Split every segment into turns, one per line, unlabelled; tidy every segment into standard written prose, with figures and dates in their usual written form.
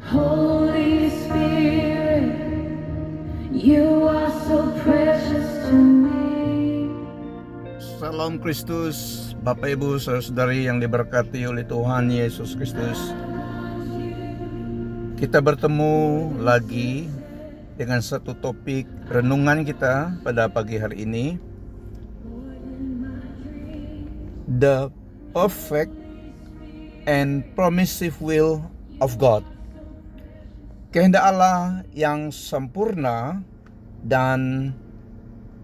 Holy Spirit, you are so precious to me.
Salam Kristus, Bapak Ibu Saudari yang diberkati oleh Tuhan Yesus Kristus. Kita bertemu lagi dengan satu topik renungan kita pada pagi hari ini. The perfect and permissive will of God. Kehendak Allah yang sempurna dan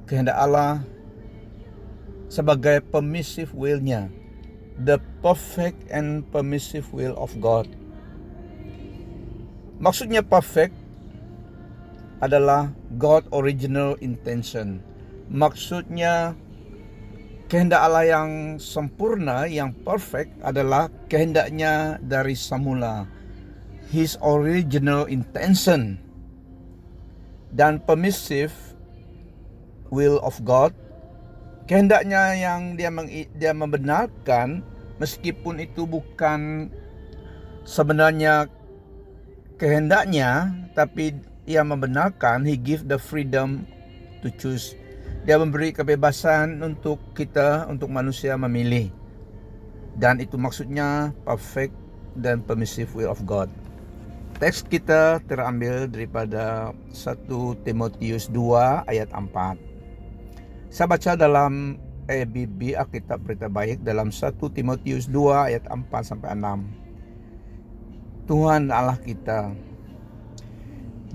kehendak Allah sebagai permissive will-nya. The perfect and permissive will of God. Maksudnya perfect adalah God original intention. Maksudnya kehendak Allah yang sempurna, yang perfect adalah kehendaknya dari semula. His original intention. Dan permissive will of God, kehendaknya yang dia membenarkan, meskipun itu bukan sebenarnya kehendaknya, tapi ia membenarkan. He give the freedom to choose. Dia memberi kebebasan untuk kita, untuk manusia memilih. Dan itu maksudnya perfect dan permissive will of God. Teks kita terambil daripada 1 Timotius 2 ayat 4. Saya baca dalam EBB, Alkitab Berita Baik, dalam 1 Timotius 2 ayat 4 sampai 6. Tuhan Allah kita,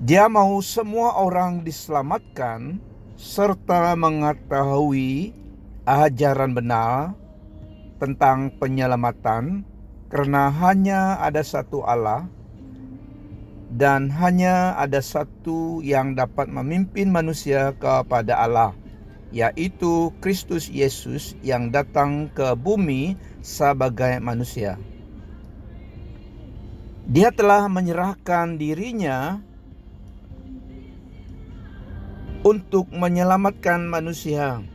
Dia mau semua orang diselamatkan serta mengetahui ajaran benar tentang penyelamatan, karena hanya ada satu Allah dan hanya ada satu yang dapat memimpin manusia kepada Allah, yaitu Kristus Yesus yang datang ke bumi sebagai manusia. Dia telah menyerahkan dirinya untuk menyelamatkan manusia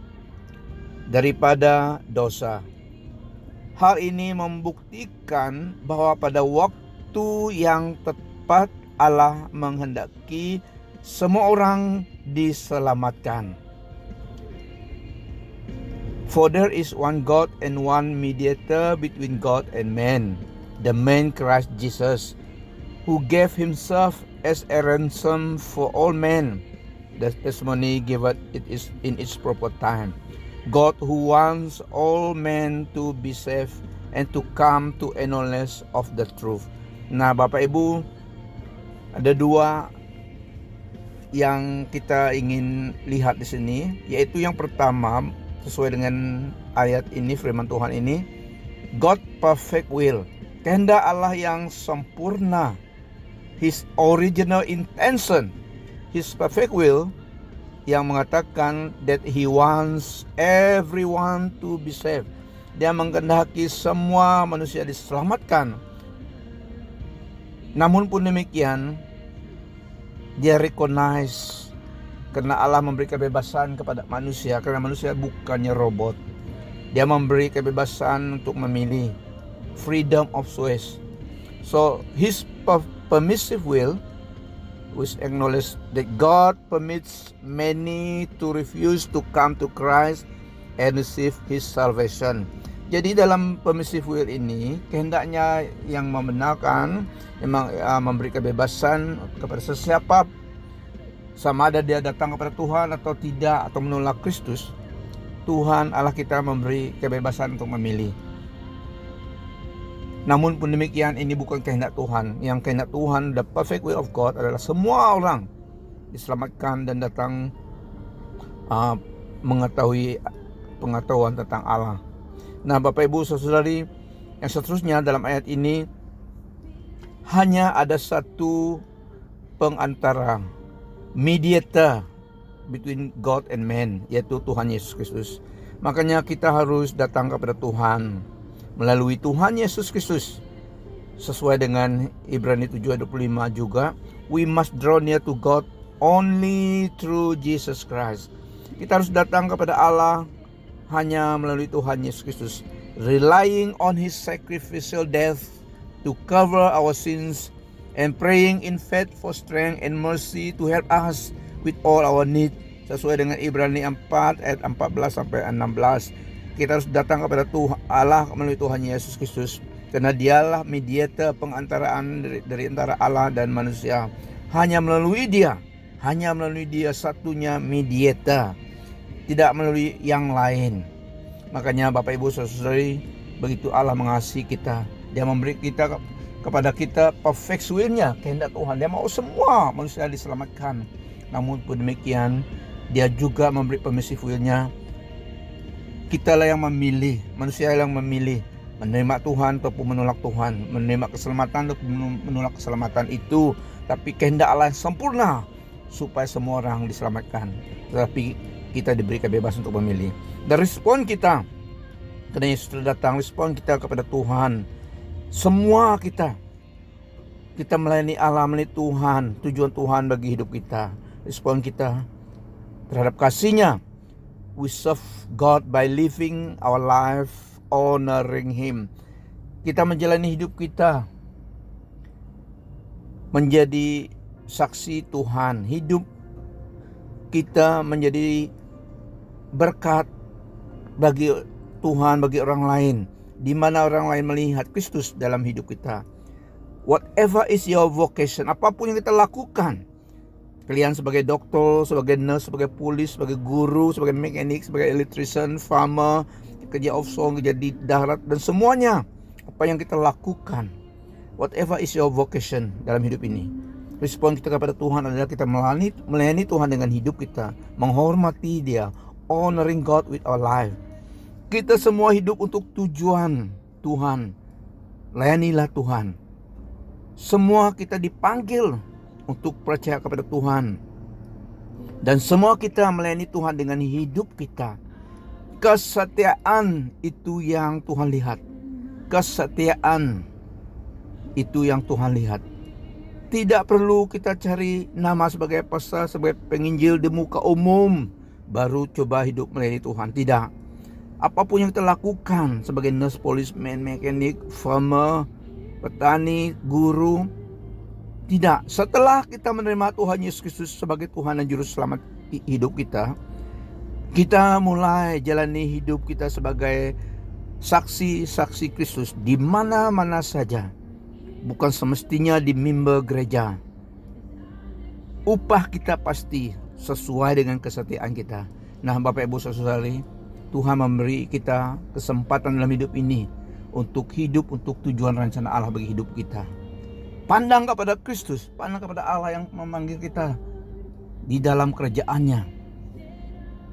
daripada dosa. Hal ini membuktikan bahwa pada waktu yang tepat Allah menghendaki semua orang diselamatkan. For there is one God and one mediator between God and man, the man Christ Jesus, who gave himself as a ransom for all men. The testimony given it is in its proper time. God who wants all men to be saved and to come to a knowledge of the truth. Nah, Bapak Ibu, ada dua yang kita ingin lihat di sini, yaitu yang pertama, sesuai dengan ayat ini, firman Tuhan ini, God perfect will, kehendak Allah yang sempurna, His original intention, His perfect will, yang mengatakan that He wants everyone to be saved. Dia mengkehendaki semua manusia diselamatkan. Namun pun demikian, dia recognize karena Allah memberi kebebasan kepada manusia, karena manusia bukannya robot. Dia memberi kebebasan untuk memilih, freedom of choice. So His permissive will, which acknowledge that God permits many to refuse to come to Christ and receive His salvation. Jadi dalam permissive will ini, kehendaknya yang membenarkan, memang memberi kebebasan kepada sesiapa, sama ada dia datang kepada Tuhan atau tidak, atau menolak Kristus. Tuhan Allah kita memberi kebebasan untuk memilih. Namun pun demikian, ini bukan kehendak Tuhan. Yang kehendak Tuhan, the perfect will of God, adalah semua orang diselamatkan dan datang mengetahui pengetahuan tentang Allah. Nah, Bapak Ibu Saudari, yang seterusnya dalam ayat ini, hanya ada satu pengantara, mediator between God and man, yaitu Tuhan Yesus Kristus. Makanya kita harus datang kepada Tuhan melalui Tuhan Yesus Kristus. Sesuai dengan Ibrani 7:25 juga, we must draw near to God only through Jesus Christ. Kita harus datang kepada Allah hanya melalui Tuhan Yesus Kristus, relying on His sacrificial death to cover our sins and praying in faith for strength and mercy to help us with all our need. Sesuai dengan Ibrani 4 ayat 14 sampai 16. Kita harus datang kepada Tuhan Allah melalui Tuhan Yesus Kristus, karena dialah mediator pengantaraan dari antara Allah dan manusia. Hanya melalui dia satunya mediator, tidak melalui yang lain. Makanya Bapak Ibu Saudara-saudari, begitu Allah mengasihi kita, dia memberi kita kepada kita perfect will-nya, kehendak Tuhan. Dia mau semua manusia diselamatkan. Namun pun demikian, dia juga memberi permissive will-nya. Kitalah yang memilih, manusia yang memilih menerima Tuhan ataupun menolak Tuhan, menerima keselamatan ataupun menolak keselamatan itu. Tapi kehendak Allah yang sempurna supaya semua orang diselamatkan. Tetapi kita diberi kebebasan untuk memilih. Dan respon kita, karena Yesus sudah datang, respon kita kepada Tuhan. Semua kita melayani Allah, melayani Tuhan, tujuan Tuhan bagi hidup kita. Respon kita terhadap kasih-Nya, we serve God by living our life honoring Him. Kita menjalani hidup kita menjadi saksi Tuhan. Hidup kita menjadi berkat bagi Tuhan, bagi orang lain, di mana orang lain melihat Kristus dalam hidup kita. Whatever is your vocation, apapun yang kita lakukan, kalian sebagai dokter, sebagai nurse, sebagai polis, sebagai guru, sebagai mekanik, sebagai electrician, farmer, kerja offshore, kerja di darat, dan semuanya, apa yang kita lakukan, whatever is your vocation dalam hidup ini, respon kita kepada Tuhan adalah kita melayani Tuhan dengan hidup kita, menghormati Dia, honoring God with our life. Kita semua hidup untuk tujuan Tuhan. Layanilah Tuhan. Semua kita dipanggil untuk percaya kepada Tuhan. Dan semua kita melayani Tuhan dengan hidup kita. Kesetiaan itu yang Tuhan lihat. Kesetiaan itu yang Tuhan lihat. Tidak perlu kita cari nama sebagai pastor, sebagai penginjil di muka umum, baru coba hidup melayani Tuhan. Tidak. Apapun yang kita lakukan sebagai nurse, policeman, mekanik, farmer, petani, guru, tidak. Setelah kita menerima Tuhan Yesus Kristus sebagai Tuhan dan Juru Selamat hidup kita, kita mulai jalani hidup kita sebagai saksi-saksi Kristus di mana-mana saja. Bukan semestinya di mimbar gereja. Upah kita pasti sesuai dengan kesetiaan kita. Nah, Bapak Ibu Saudara-saudari, Tuhan memberi kita kesempatan dalam hidup ini untuk hidup untuk tujuan rencana Allah bagi hidup kita. Pandang kepada Kristus, pandang kepada Allah yang memanggil kita di dalam kerajaan-Nya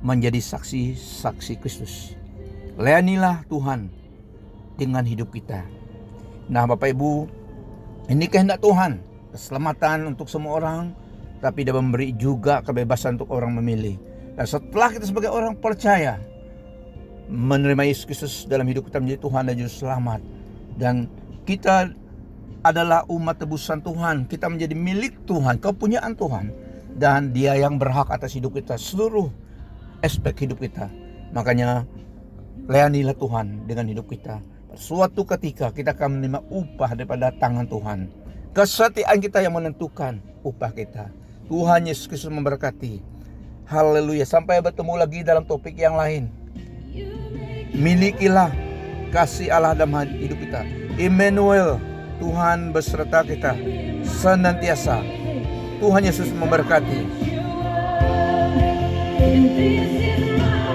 menjadi saksi-saksi Kristus. Layanilah Tuhan dengan hidup kita. Nah, Bapak Ibu, ini kehendak Tuhan, keselamatan untuk semua orang, tapi Dia memberi juga kebebasan untuk orang memilih. Dan setelah kita sebagai orang percaya menerima Yesus Kristus dalam hidup kita menjadi Tuhan dan Juru Selamat, dan kita adalah umat tebusan Tuhan, kita menjadi milik Tuhan, kepunyaan Tuhan, dan Dia yang berhak atas hidup kita, seluruh aspek hidup kita. Makanya layanilah Tuhan dengan hidup kita. Suatu ketika kita akan menerima upah daripada tangan Tuhan. Kesetiaan kita yang menentukan upah kita. Tuhan Yesus Kristus memberkati. Haleluya. Sampai bertemu lagi dalam topik yang lain. Milikilah kasih Allah dalam hidup kita. Immanuel, Tuhan beserta kita senantiasa. Tuhan Yesus memberkati.
And this is my